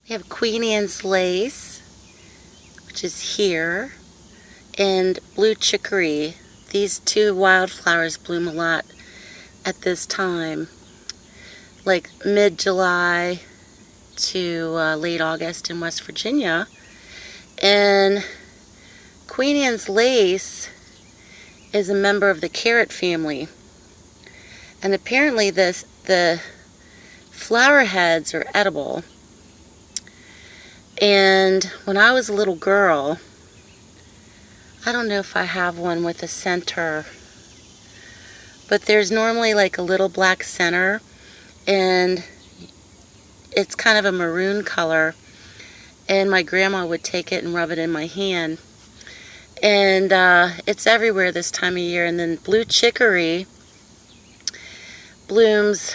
We have Queen Anne's lace, which is here, and blue chicory. These two wildflowers bloom a lot at this time, like mid-July to late August in West Virginia. And Queen Anne's lace is a member of the carrot family. And apparently the flower heads are edible. And when I was a little girl, I don't know if I have one with a center, but there's normally like a little black center, and it's kind of a maroon color, and my grandma would take it and rub it in my hand. And it's everywhere this time of year. And then blue chicory blooms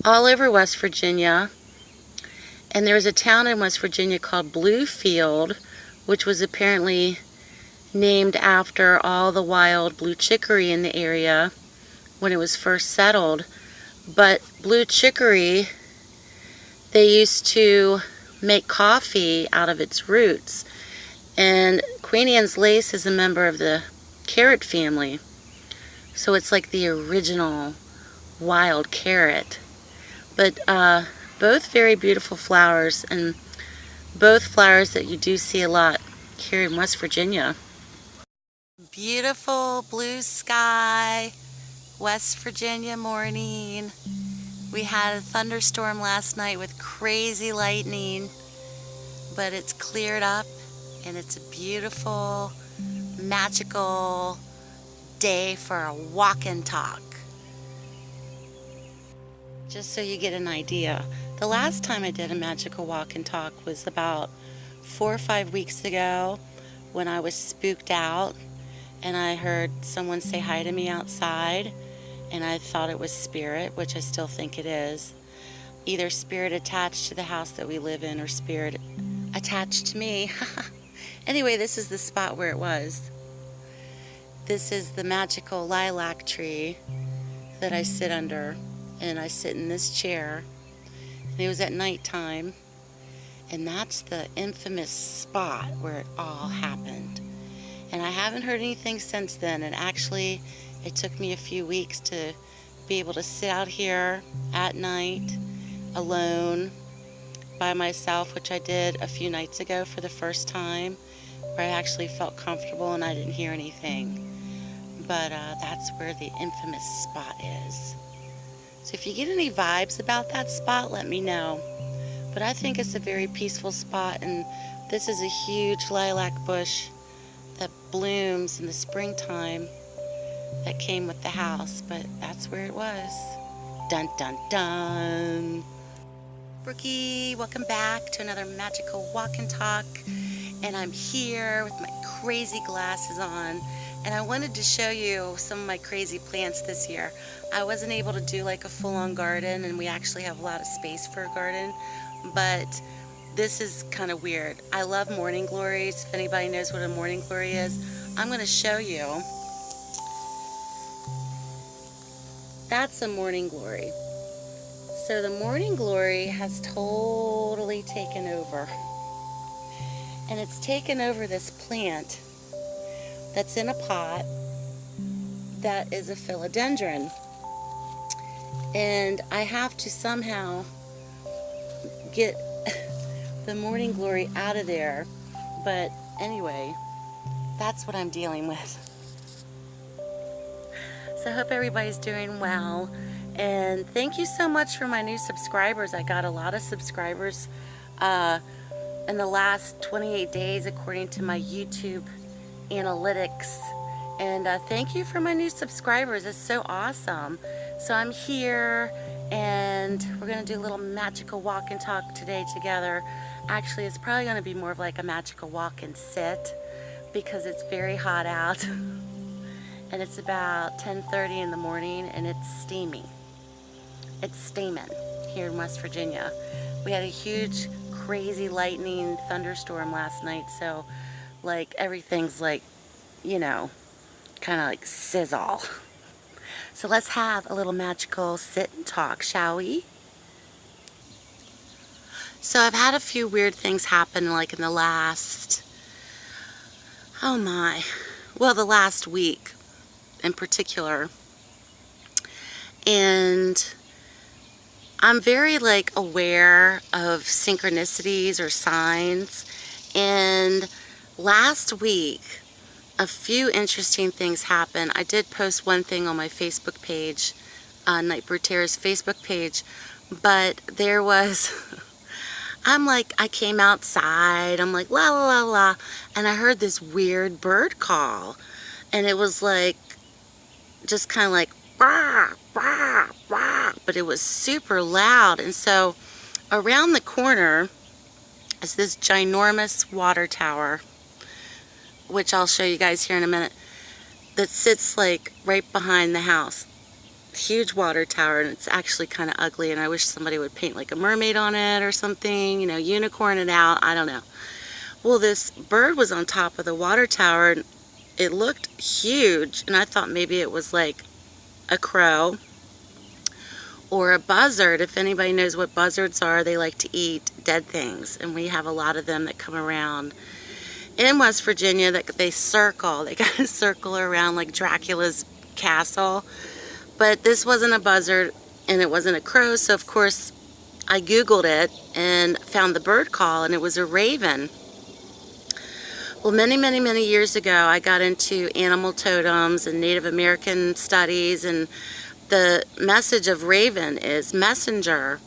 all over West Virginia. And there was a town in West Virginia called Bluefield, which was apparently named after all the wild blue chicory in the area when it was first settled. But blue chicory, they used to make coffee out of its roots. And Queen Anne's lace is a member of the carrot family. So it's like the original wild carrot. But both very beautiful flowers, and both flowers that you do see a lot here in West Virginia. Beautiful blue sky, West Virginia morning. We had a thunderstorm last night with crazy lightning, but it's cleared up and it's a beautiful, magical day for a walk and talk. Just so you get an idea, the last time I did a magical walk and talk was about 4 or 5 weeks ago when I was spooked out and I heard someone say hi to me outside, and I thought it was spirit, which I still think it is. Either spirit attached to the house that we live in or spirit attached to me. Anyway, this is the spot where it was. This is the magical lilac tree that I sit under. And I sit in this chair, and it was at nighttime, and that's the infamous spot where it all happened. And I haven't heard anything since then, and actually it took me a few weeks to be able to sit out here at night alone by myself, which I did a few nights ago for the first time, where I actually felt comfortable and I didn't hear anything. But that's where the infamous spot is. So if you get any vibes about that spot, let me know. But I think it's a very peaceful spot, and this is a huge lilac bush that blooms in the springtime that came with the house, but that's where it was. Dun dun dun. Brookie, welcome back to another magical walk and talk. And I'm here with my crazy glasses on, and I wanted to show you some of my crazy plants this year. I wasn't able to do like a full-on garden, and we actually have a lot of space for a garden, but this is kind of weird. I love morning glories. If anybody knows what a morning glory is, I'm going to show you. That's a morning glory. So the morning glory has totally taken over. And it's taken over this plant that's in a pot that is a philodendron. And I have to somehow get the morning glory out of there. But anyway, that's what I'm dealing with. So I hope everybody's doing well. And thank you so much for my new subscribers. I got a lot of subscribers in the last 28 days according to my YouTube analytics. And thank you for my new subscribers. It's so awesome. So I'm here, and we're going to do a little magical walk and talk today together. Actually, it's probably going to be more of like a magical walk and sit because it's very hot out. And it's about 10:30 in the morning, and it's steamy. It's steaming here in West Virginia. We had a huge, crazy lightning thunderstorm last night, so like everything's like, you know, kind of like sizzle. So let's have a little magical sit and talk, shall we? So I've had a few weird things happen like in the last, oh my, well, the last week in particular. And I'm very like aware of synchronicities or signs. And last week, a few interesting things happened. I did post one thing on my Facebook page, Nightbird Terrace Facebook page, but there was, I came outside, I'm like, la la la la, and I heard this weird bird call. And it was like, just kind of like, bah, bah, bah, but it was super loud. And so around the corner is this ginormous water tower, which I'll show you guys here in a minute, that sits like right behind the house. Huge water tower, and it's actually kind of ugly, and I wish somebody would paint like a mermaid on it or something, you know, unicorn it out, I don't know. Well, this bird was on top of the water tower, and it looked huge, and I thought maybe it was like a crow or a buzzard. If anybody knows what buzzards are, they like to eat dead things, and we have a lot of them that come around in West Virginia that they circle. They kind of circle around like Dracula's castle. But this wasn't a buzzard and it wasn't a crow, so of course I Googled it and found the bird call, and it was a raven. Well, many years ago, I got into animal totems and Native American studies, and the message of raven is messenger.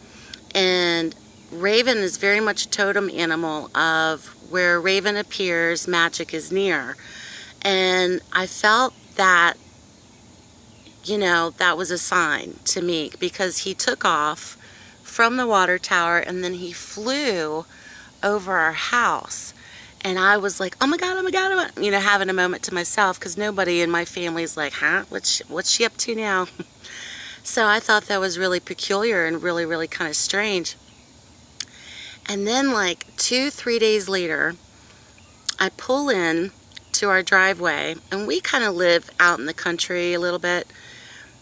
And raven is very much a totem animal of where a raven appears, magic is near. And I felt that, you know, that was a sign to me, because he took off from the water tower and then he flew over our house. And I was like, oh my God, oh my God, oh my God, you know, having a moment to myself, because nobody in my family is like, huh, what's she up to now? So I thought that was really peculiar and really kind of strange. And then like 2-3 days later, I pull in to our driveway, and we kind of live out in the country a little bit.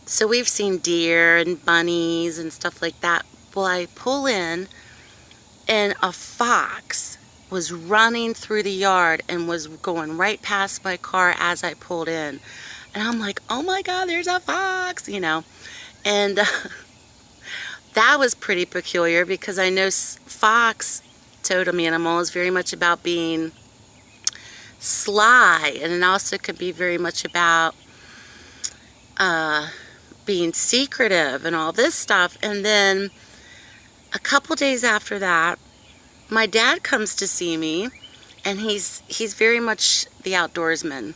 So we've seen deer and bunnies and stuff like that. Well, I pull in, and a fox was running through the yard and was going right past my car as I pulled in. And I'm like, oh my God, there's a fox, you know. And that was pretty peculiar, because I know fox, totem animal, is very much about being sly, and it also could be very much about being secretive and all this stuff. And then a couple days after that, my dad comes to see me, and he's very much the outdoorsman,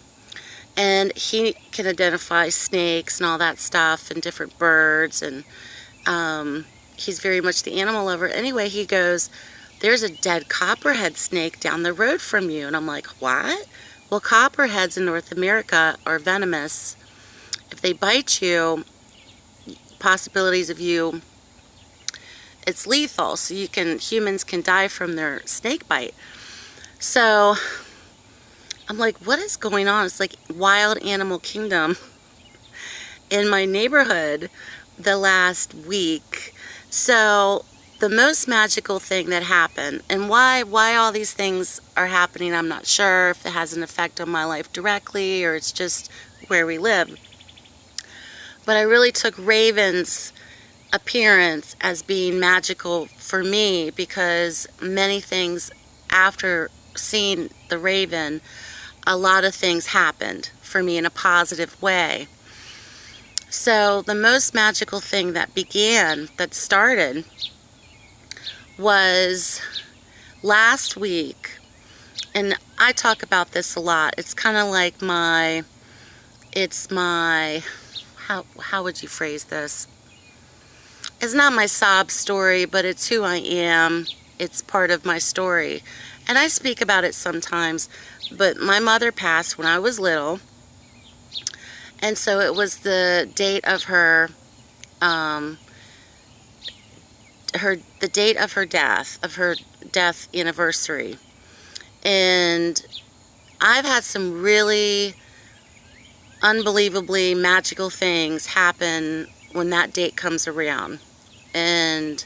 and he can identify snakes and all that stuff and different birds, and he's very much the animal lover. Anyway, he goes, there's a dead copperhead snake down the road from you. And I'm like, what? Well, copperheads in North America are venomous. If they bite you, possibilities of you, it's lethal, so humans can die from their snake bite. So I'm like, what is going on? It's like wild animal kingdom in my neighborhood the last week. So the most magical thing that happened, and why all these things are happening, I'm not sure if it has an effect on my life directly or it's just where we live. But I really took Raven's appearance as being magical for me, because many things after seeing the Raven, a lot of things happened for me in a positive way. So the most magical thing that started was last week, and I talk about this a lot. It's kind of like how would you phrase this? It's not my sob story, but it's who I am. It's part of my story. And I speak about it sometimes, but my mother passed when I was little. And so it was the date of her death anniversary. And I've had some really unbelievably magical things happen when that date comes around. And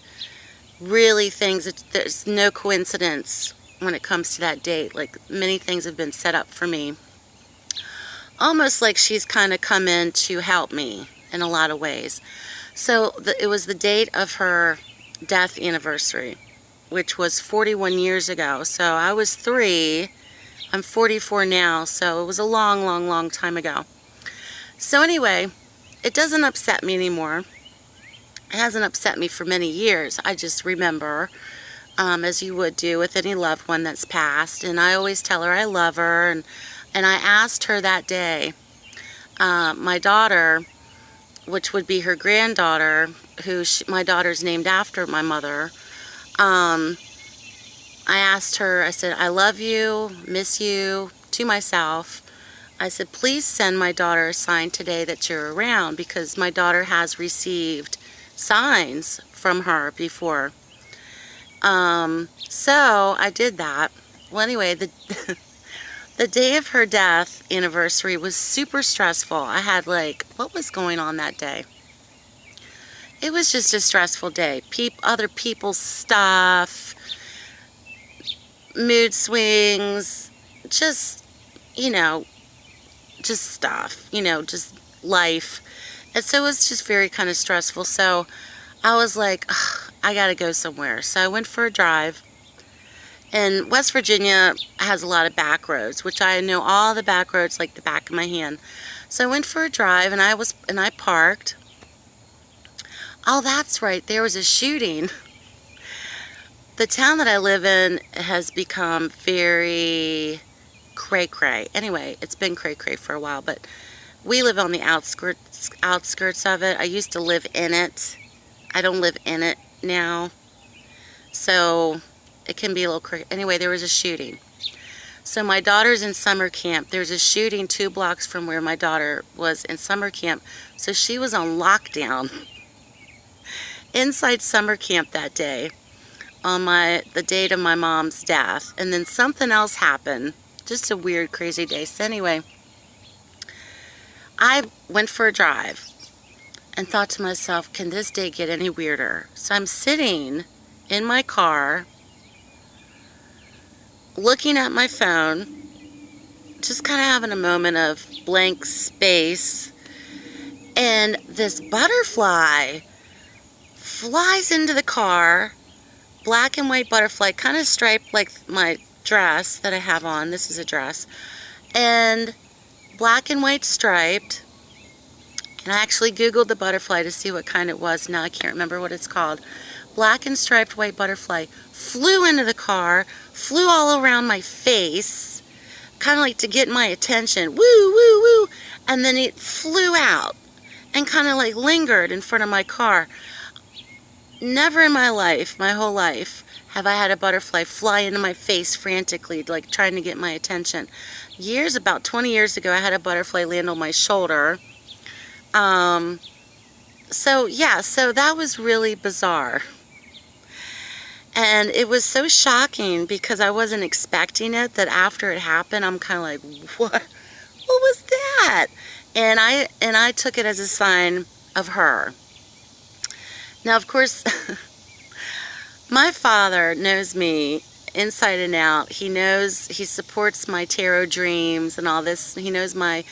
really there's no coincidence when it comes to that date. Like, many things have been set up for me. Almost like she's kind of come in to help me in a lot of ways. So it was the date of her death anniversary, which was 41 years ago. So I was 3. I'm 44 now, so it was a long, long, long time ago. So anyway, it doesn't upset me anymore. It hasn't upset me for many years. I just remember, as you would do with any loved one that's passed, and I always tell her I love her, and I asked her that day, my daughter, which would be her granddaughter, my daughter's named after my mother, I asked her, I said, I love you, miss you, to myself. I said, please send my daughter a sign today that you're around, because my daughter has received signs from her before. So I did that. Well, anyway, the day of her death anniversary was super stressful. I had what was going on that day? It was just a stressful day. Other people's stuff, mood swings, just stuff, just life. And so it was just very kind of stressful. So I was like, I gotta go somewhere. So I went for a drive. And West Virginia has a lot of back roads, which I know all the back roads like the back of my hand. So I went for a drive, and I parked. Oh, that's right, there was a shooting. The town that I live in has become very cray-cray. Anyway, it's been cray-cray for a while, but we live on the outskirts of it. I used to live in it. I don't live in it now. So it can be a little crazy. Anyway, there was a shooting. So my daughter's in summer camp. There's a shooting 2 blocks from where my daughter was in summer camp. So she was on lockdown inside summer camp that day on the date of my mom's death. And then something else happened. Just a weird, crazy day. So anyway, I went for a drive and thought to myself, can this day get any weirder? So I'm sitting in my car looking at my phone, just kind of having a moment of blank space, and this butterfly flies into the car, black and white butterfly, kind of striped like my dress that I have on. This is a dress, and black and white striped. And I actually Googled the butterfly to see what kind it was. Now I can't remember what it's called. Black and striped white butterfly flew into the car, flew all around my face, kind of like to get my attention. Woo, woo, woo. And then it flew out and kind of like lingered in front of my car. Never in my life, my whole life, have I had a butterfly fly into my face frantically, like trying to get my attention. About 20 years ago, I had a butterfly land on my shoulder. So that was really bizarre. And it was so shocking because I wasn't expecting it, that after it happened, I'm kind of like, what was that? And I took it as a sign of her. Now, of course, my father knows me inside and out. He supports my tarot dreams and all this. He knows my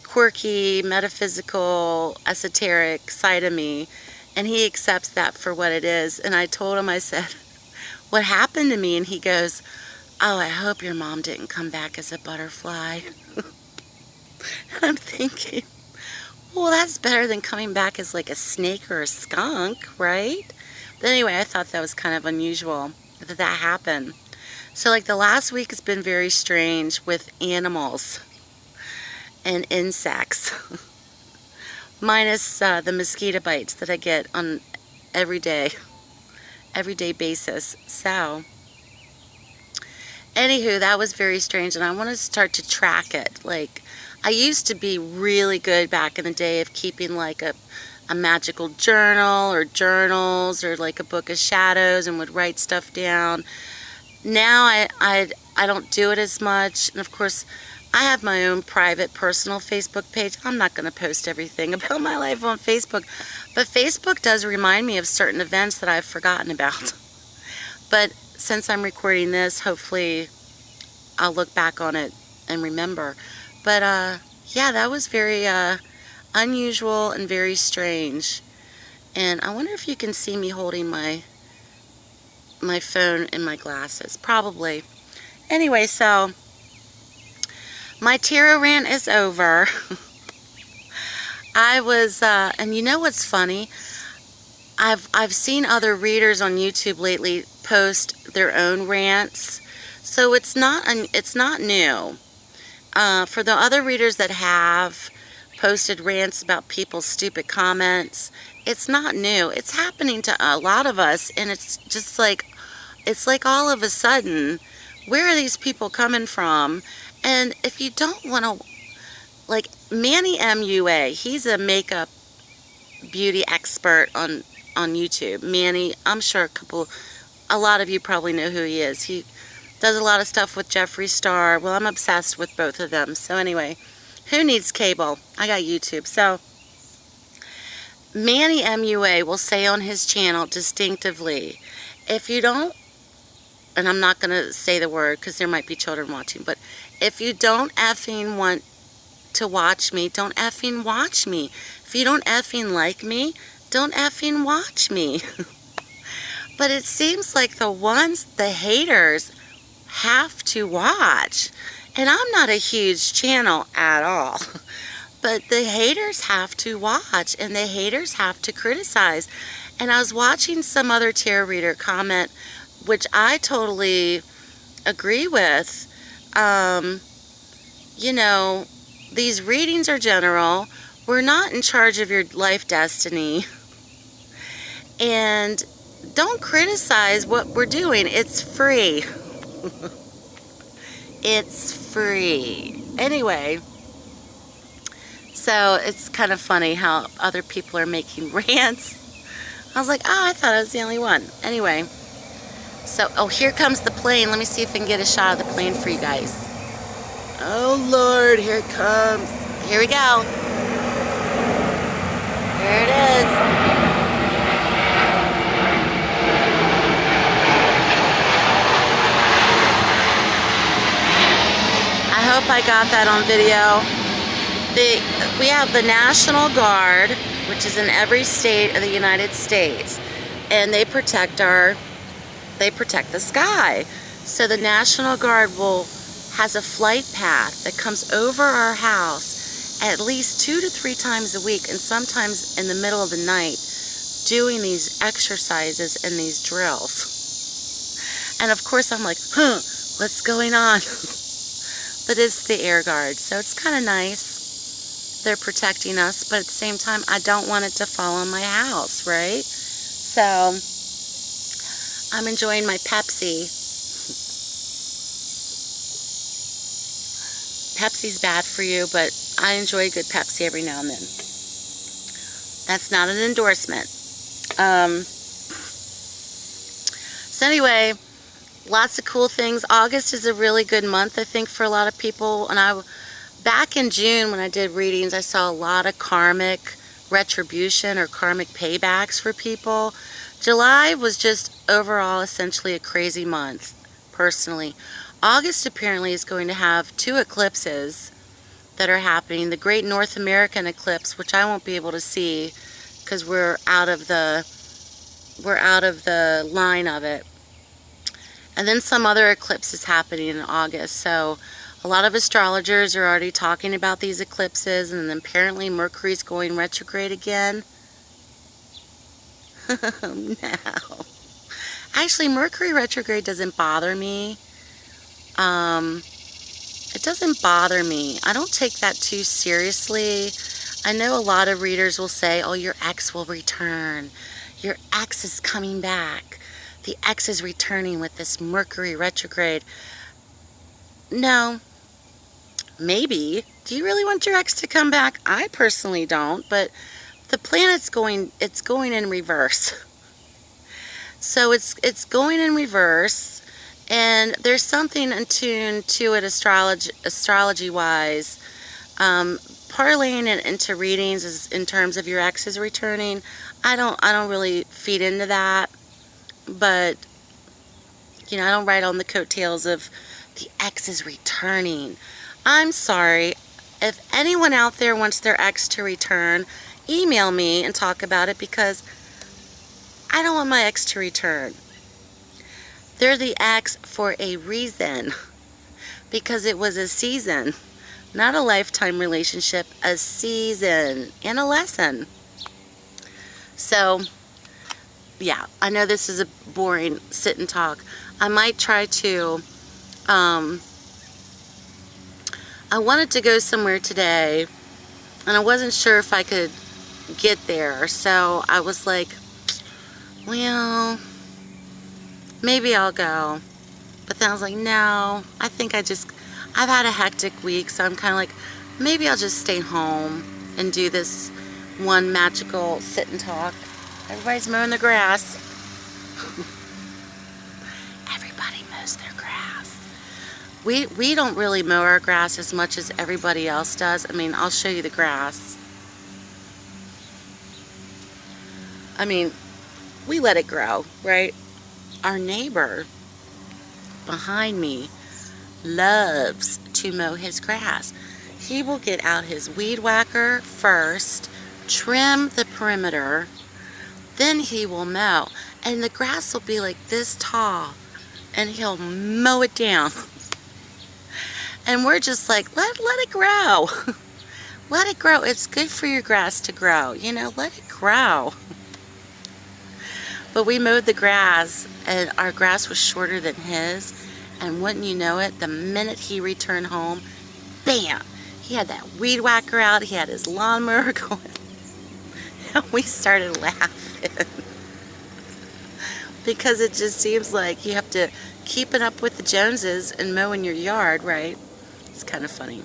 quirky, metaphysical, esoteric side of me, and he accepts that for what it is. And I told him, I said, what happened to me? And he goes, oh, I hope your mom didn't come back as a butterfly. And I'm thinking, well, that's better than coming back as like a snake or a skunk, right? But anyway, I thought that was kind of unusual that happened. So like the last week has been very strange with animals and insects. Minus the mosquito bites that I get on everyday basis. So anywho, that was very strange, and I want to start to track it. Like, I used to be really good back in the day of keeping like a magical journal or journals or like a book of shadows, and would write stuff down. Now I don't do it as much, and of course I have my own private personal Facebook page. I'm not going to post everything about my life on Facebook, but Facebook does remind me of certain events that I've forgotten about. But since I'm recording this, hopefully I'll look back on it and remember. But yeah, that was very unusual and very strange. And I wonder if you can see me holding my phone and my glasses. Probably. Anyway, so my tarot rant is over. I was, and you know what's funny? I've seen other readers on YouTube lately post their own rants, so it's not new. For the other readers that have posted rants about people's stupid comments, it's not new. It's happening to a lot of us, and it's just like, it's like all of a sudden, where are these people coming from? And if you don't want to, like Manny MUA, he's a makeup beauty expert on YouTube. Manny, I'm sure a lot of you probably know who he is. He does a lot of stuff with Jeffree Star. Well, I'm obsessed with both of them. So anyway, who needs cable? I got YouTube. So Manny MUA will say on his channel distinctively, if you don't, and I'm not going to say the word because there might be children watching, but if you don't effing want to watch me, don't effing watch me. If you don't effing like me, don't effing watch me. But it seems like the haters have to watch. And I'm not a huge channel at all. But the haters have to watch, and the haters have to criticize. And I was watching some other tarot reader comment, which I totally agree with. You know, these readings are general. We're not in charge of your life destiny. And don't criticize what we're doing. It's free. It's free. Anyway, so it's kind of funny how other people are making rants. I was like, oh, I thought I was the only one. Anyway, so, oh, here comes the plane. Let me see if I can get a shot of the plane for you guys. Oh, Lord, here it comes. Here we go. There it is. I hope I got that on video. We have the National Guard, which is in every state of the United States, and they protect the sky. So the National Guard has a flight path that comes over our house at least 2 to 3 times a week, and sometimes in the middle of the night, doing these exercises and these drills. And of course I'm like, what's going on? But it's the Air Guard, so it's kind of nice. They're protecting us, but at the same time, I don't want it to fall on my house, right? So I'm enjoying my Pepsi. Pepsi's bad for you, but I enjoy good Pepsi every now and then. That's not an endorsement. So anyway, lots of cool things. August is a really good month, I think, for a lot of people. And back in June when I did readings, I saw a lot of karmic retribution or karmic paybacks for people. July was just overall essentially a crazy month, personally. August apparently is going to have 2 eclipses that are happening. The Great North American eclipse, which I won't be able to see because we're out of the line of it. And then some other eclipse is happening in August. So a lot of astrologers are already talking about these eclipses, and then apparently Mercury's going retrograde again. No. Actually, Mercury retrograde doesn't bother me. It doesn't bother me. I don't take that too seriously. I know a lot of readers will say, oh, your ex will return. Your ex is coming back. The ex is returning with this Mercury retrograde. No. Maybe. Do you really want your ex to come back? I personally don't, but the planet's going in reverse. So it's going in reverse, And there's something attuned to it astrology-wise. Parlaying it into readings is in terms of your exes returning. I don't really feed into that, but I don't write on the coattails of the exes returning. I'm sorry. If anyone out there wants their ex to return, email me and talk about it, because I don't want my ex to return. They're the ex for a reason, because it was a season, not a lifetime relationship, a season and a lesson. So, yeah, I know this is a boring sit and talk. I might try to, I wanted to go somewhere today, and I wasn't sure if I could get there, so I was like, well, maybe I'll go. But then I was like, no, I think I've had a hectic week, so I'm kind of like, maybe I'll just stay home and do this one magical sit and talk. Everybody's mowing the grass. Everybody mows their grass. We don't really mow our grass as much as everybody else does. I mean, I'll show you the grass. I mean, we let it grow, right? Our neighbor behind me loves to mow his grass. He will get out his weed whacker first, trim the perimeter, then he will mow. And the grass will be like this tall, and he'll mow it down. And we're just like, let it grow. Let it grow. It's good for your grass to grow. Let it grow. But we mowed the grass, and our grass was shorter than his. And wouldn't you know it, the minute he returned home, bam, he had that weed whacker out, he had his lawnmower going. And we started laughing. Because it just seems like you have to keep it up with the Joneses and mow in your yard, right? It's kind of funny.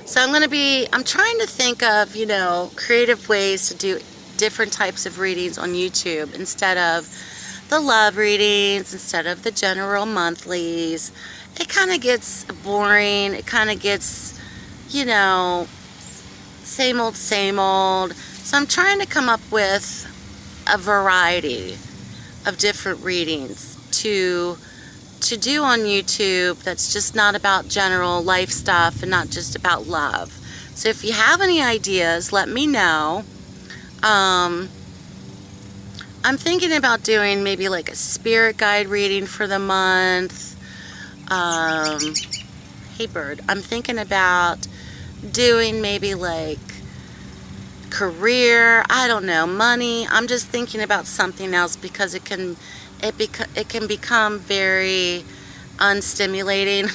So I'm trying to think of, creative ways to do different types of readings on YouTube instead of the love readings, instead of the general monthlies. It kind of gets boring. It kind of gets, same old, same old. So I'm trying to come up with a variety of different readings to do on YouTube that's just not about general life stuff and not just about love. So if you have any ideas, let me know. I'm thinking about doing maybe like a spirit guide reading for the month. Hey bird, I'm thinking about doing maybe like career, I don't know, money. I'm just thinking about something else because it can become very unstimulating.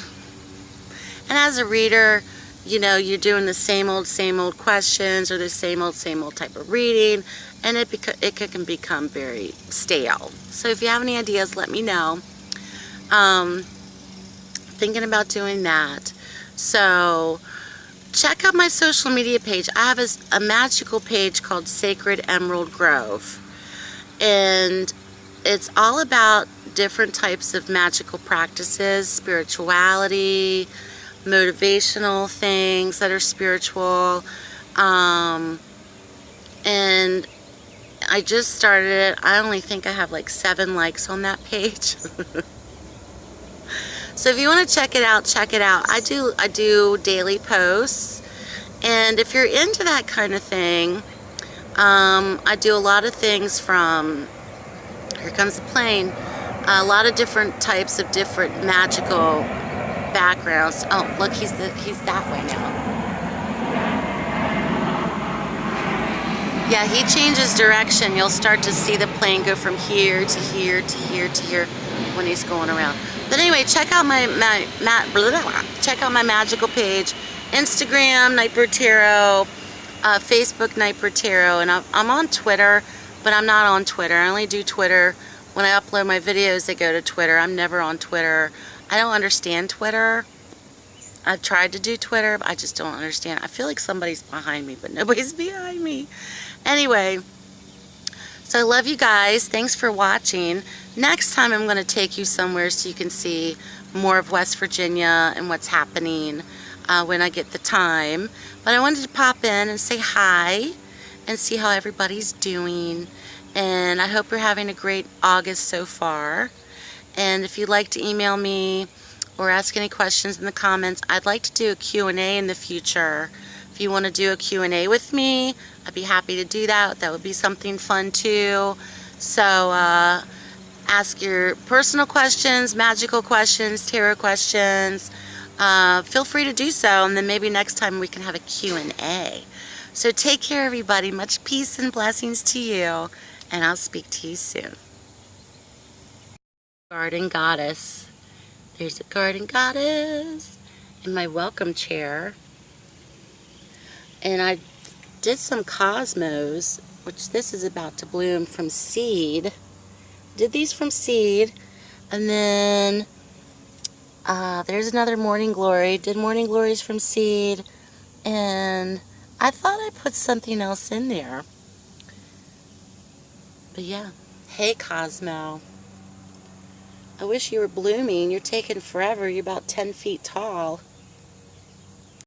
And as a reader, you're doing the same old questions or the same old type of reading, and it can become very stale. So if you have any ideas, let me know. Thinking about doing that. So check out my social media page. I have a magical page called Sacred Emerald Grove, and it's all about different types of magical practices, spirituality, motivational things that are spiritual, and I just started it. I only think I have like 7 likes on that page. So if you want to check it out, check it out. I do daily posts, and if you're into that kind of thing, I do a lot of things from, here comes the plane, a lot of different types of different magical backgrounds. Oh, look, he's that way now. Yeah, he changes direction. You'll start to see the plane go from here to here to here to here when he's going around. But anyway, check out my magical page, Instagram Nightbird Tarot, Facebook Nightbird Tarot, and I'm on Twitter, but I'm not on Twitter. I only do Twitter when I upload my videos. They go to Twitter. I'm never on Twitter. I don't understand Twitter. I've tried to do Twitter, but I just don't understand. I feel like somebody's behind me, but nobody's behind me. Anyway, So I love you guys. Thanks for watching. Next time I'm going to take you somewhere so you can see more of West Virginia and what's happening when I get the time. But I wanted to pop in and say hi and see how everybody's doing. And I hope you're having a great August so far. And if you'd like to email me or ask any questions in the comments, I'd like to do a Q&A in the future. If you want to do a Q&A with me, I'd be happy to do that. That would be something fun too. So ask your personal questions, magical questions, tarot questions. Feel free to do so, and then maybe next time we can have a Q&A. So take care, everybody. Much peace and blessings to you, and I'll speak to you soon. Garden goddess. There's a garden goddess in my welcome chair. And I did some cosmos, which this is about to bloom from seed. Did these from seed. And then there's another morning glory. Did morning glories from seed. And I thought I put something else in there. But yeah. Hey, Cosmo. I wish you were blooming. You're taking forever. You're about 10 feet tall.